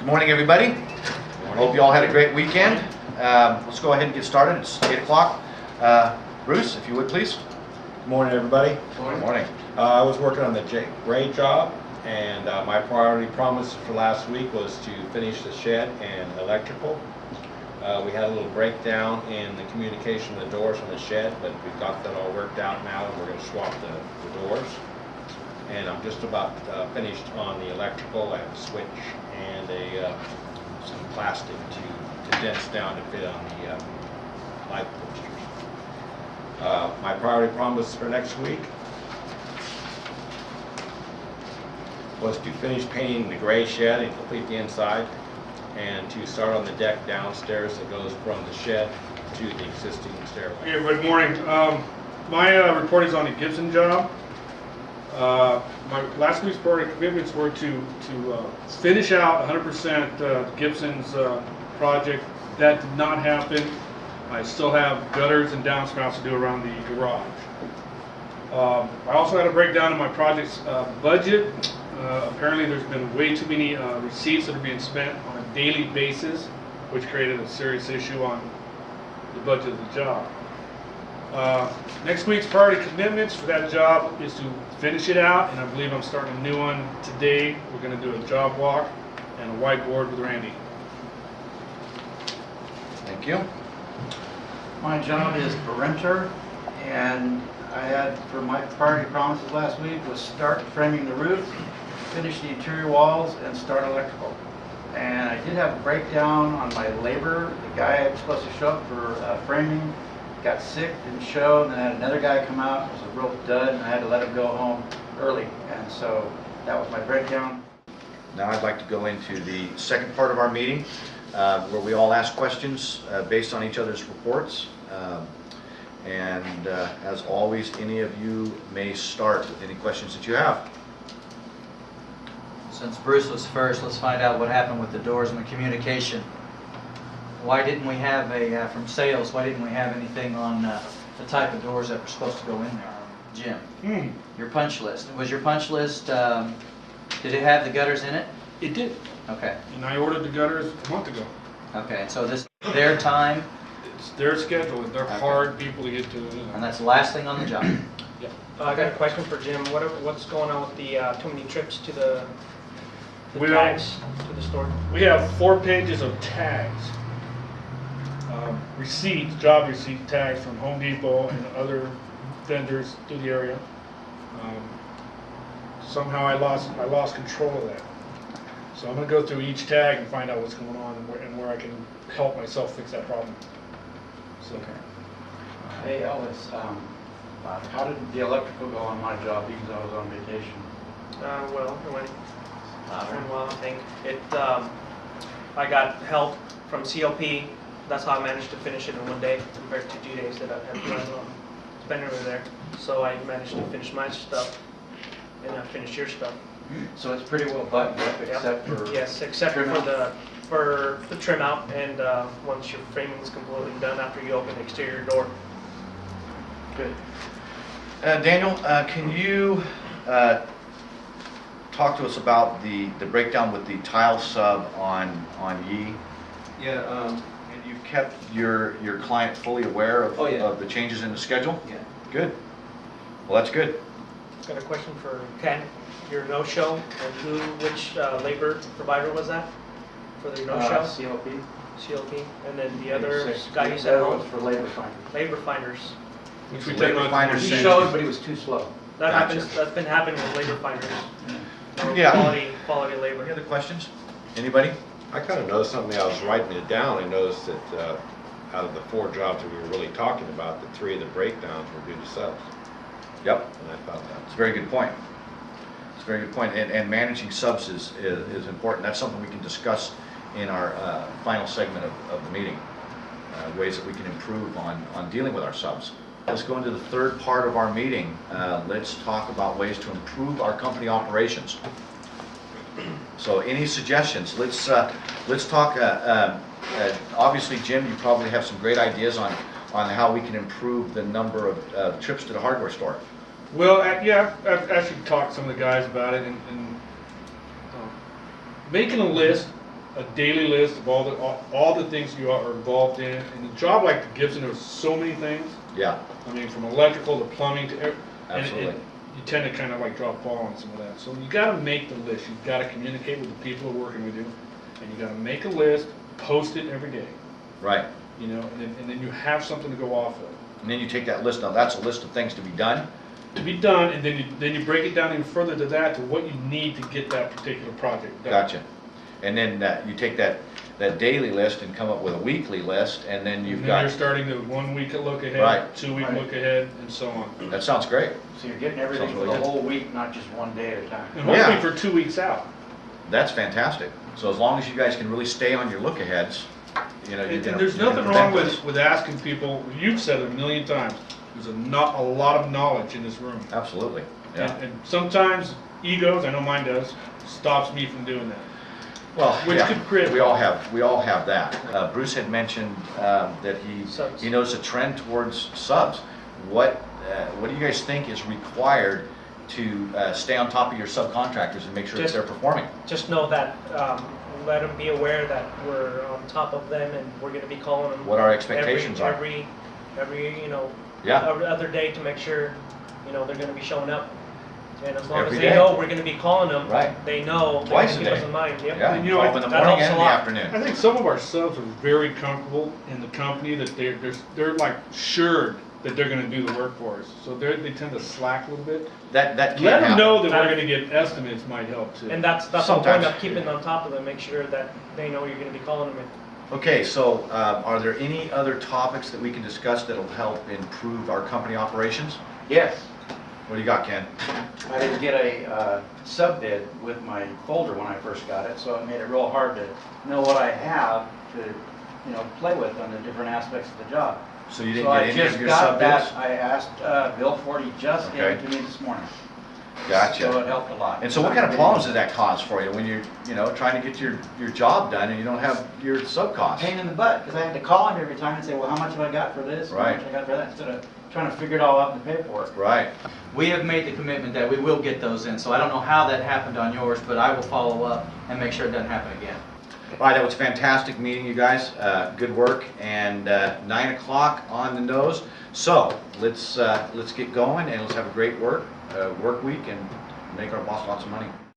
Good morning, everybody. Hope you all had a great weekend. Let's go ahead and get started. It's 8 o'clock. Bruce, if you would, please. Good morning, everybody. Good morning. I was working on the Gray job, and my priority promise for last week was to finish the shed and electrical. We had a little breakdown in the communication of the doors on the shed, but we've got that all worked out now, and we're going to swap the doors. And I'm just about finished on the electrical. I have a switch and some plastic to condense down to fit on the light posters. My priority promise for next week was to finish painting the gray shed and complete the inside, and to start on the deck downstairs that goes from the shed to the existing stairway. Hey, good morning. My report is on the Gibson job. My last week's priority commitments were to finish out 100% Gibson's project. That did not happen. I still have gutters and downspouts to do around the garage. I also had a breakdown in my project's budget. Apparently there's been way too many receipts that are being spent on a daily basis, which created a serious issue on the budget of the job. Next week's priority commitments for that job is to finish it out, and I believe I'm starting a new one today. We're going to do a job walk and a whiteboard with Randy. Thank you. My job is perimeter, and I had, for my priority promises last week, was start framing the roof, finish the interior walls, and start electrical. And I did have a breakdown on my labor. The guy was supposed to show up for framing got sick, didn't show, and then I had another guy come out. It was a real dud, and I had to let him go home early. And so that was my breakdown. Now I'd like to go into the second part of our meeting, where we all ask questions based on each other's reports. As always, any of you may start with any questions that you have. Since Bruce was first, let's find out what happened with the doors and the communication. Why didn't we have from sales, why didn't we have anything on the type of doors that were supposed to go in there? Jim, your punch list. Was your punch list, did it have the gutters in it? It did. Okay. And I ordered the gutters a month ago. Okay, so this their time? It's their schedule, and they're hard people to get to. And that's the last thing on the job? Yeah. I got a question for Jim. What's going on with the too many trips to the Well, tags to the store? We have 4 pages of tags. Receipts, job receipt tags from Home Depot and other vendors through the area. Somehow I lost control of that. So I'm going to go through each tag and find out what's going on and where I can help myself fix that problem. So, Hey, Elvis, how did the electrical go on my job because I was on vacation? Well, it went well, I think. I got help from CLP. That's how I managed to finish it in one day compared to 2 days that I had to spend over there. So I managed to finish my stuff, and I finished your stuff. So it's pretty well buttoned up, except for except trim out? for the trim out, and once your framing is completely done after you open the exterior door. Good. Daniel, can you talk to us about the breakdown with the tile sub on Yee? Yeah, And you've kept your client fully aware of, Oh, yeah. of the changes in the schedule? yeah. Good. Well, that's good. Got a question for Ken. Your no-show, and which labor provider was that for the no-show? CLP. CLP, and then the other Six. guy you The said other home? one's for labor finders. Labor finders. which we Labor take on finders He Same. showed, but he was too slow. That Gotcha. happens. That's been happening with labor finders. Yeah. Quality labor. Any other questions? Anybody? I kind of noticed something. I was writing it down. I noticed that out of the 4 jobs that we were really talking about, the 3 of the breakdowns were due to subs. Yep. And I thought It's a very good point. It's a very good point. And managing subs is important. That's something we can discuss in our final segment of the meeting. Ways that we can improve on dealing with our subs. Let's go into the third part of our meeting. Let's talk about ways to improve our company operations. So any suggestions? Let's talk, obviously Jim, you probably have some great ideas on how we can improve the number of trips to the hardware store. Well, yeah, I've actually talked to some of the guys about it, and making a list a daily list of all the things you are involved in. And a job like the Gibson, there's so many things. Yeah, I mean, from electrical to plumbing to absolutely. and you tend to kind of like drop ball on some of that. So you got to make the list. You've got to communicate with the people who are working with you, and you got to make a list, post it every day. Right. You know, and then you have something to go off of. And then you take that list, now that's a list of things to be done. To be done, and then you break it down even further to that, to what you need to get that particular project done. Gotcha. And then you take that daily list and come up with a weekly list, and then you've And then you're got, starting the 1 week look ahead, Right. 2 week Right. look ahead, and so on. that sounds great. So you're getting everything Sounds for really the good. whole week, not just one day at a time. And hopefully Yeah. for 2 weeks out. That's fantastic. So as long as you guys can really stay on your look aheads, you know, And there's nothing wrong with asking people, you've said it a million times, there's a lot of knowledge in this room. Absolutely, yeah. And sometimes egos, I know mine does, stops me from doing that. Well, Which yeah, could create- we all have that. Bruce had mentioned that Subs. he knows a trend towards subs. What do you guys think is required to stay on top of your subcontractors and make sure that Just- they're performing? Just know that, let them be aware that we're on top of them and we're gonna be calling them. What our expectations are. Every, you know, Yeah. every other day to make sure, you know, they're gonna be showing up. And as long as Every they day. know we're gonna be calling them, Right. they know, they Twice can a keep us day. in mind, yep. Yeah, And you know, 12 in the that morning helps and a in the lot. afternoon. I think some of our subs are very comfortable in the company that they're like assured that they're gonna do the work for us. So they tend to slack a little bit. That can Let them happen. know that we're gonna get estimates might help too. And that's the point Sometimes. of keeping on top of them, make sure that they know you're gonna be calling them. Okay, so are there any other topics that we can discuss that'll help improve our company operations? Yes, What do you got, Ken? I didn't get a sub bid with my folder when I first got it, so it made it real hard to know what I have to, play with on the different aspects of the job. So you didn't So get I any just of your got sub bids? that, I asked Bill Ford, he just gave it to me this morning. So Gotcha. it helped a lot. And so what kind of problems did that cause for you when you're, trying to get your job done and you don't have your sub costs? Pain in the butt, because I had to call him every time and say, well, how much have I got for this? How Right. much I got for that, instead of trying to figure it all out in the paperwork. Right. We have made the commitment that we will get those in, so I don't know how that happened on yours, but I will follow up and make sure it doesn't happen again. All right, that was a fantastic meeting, you guys. Good work, and 9 o'clock on the nose. So let's get going and let's have a great work week and make our boss lots of money.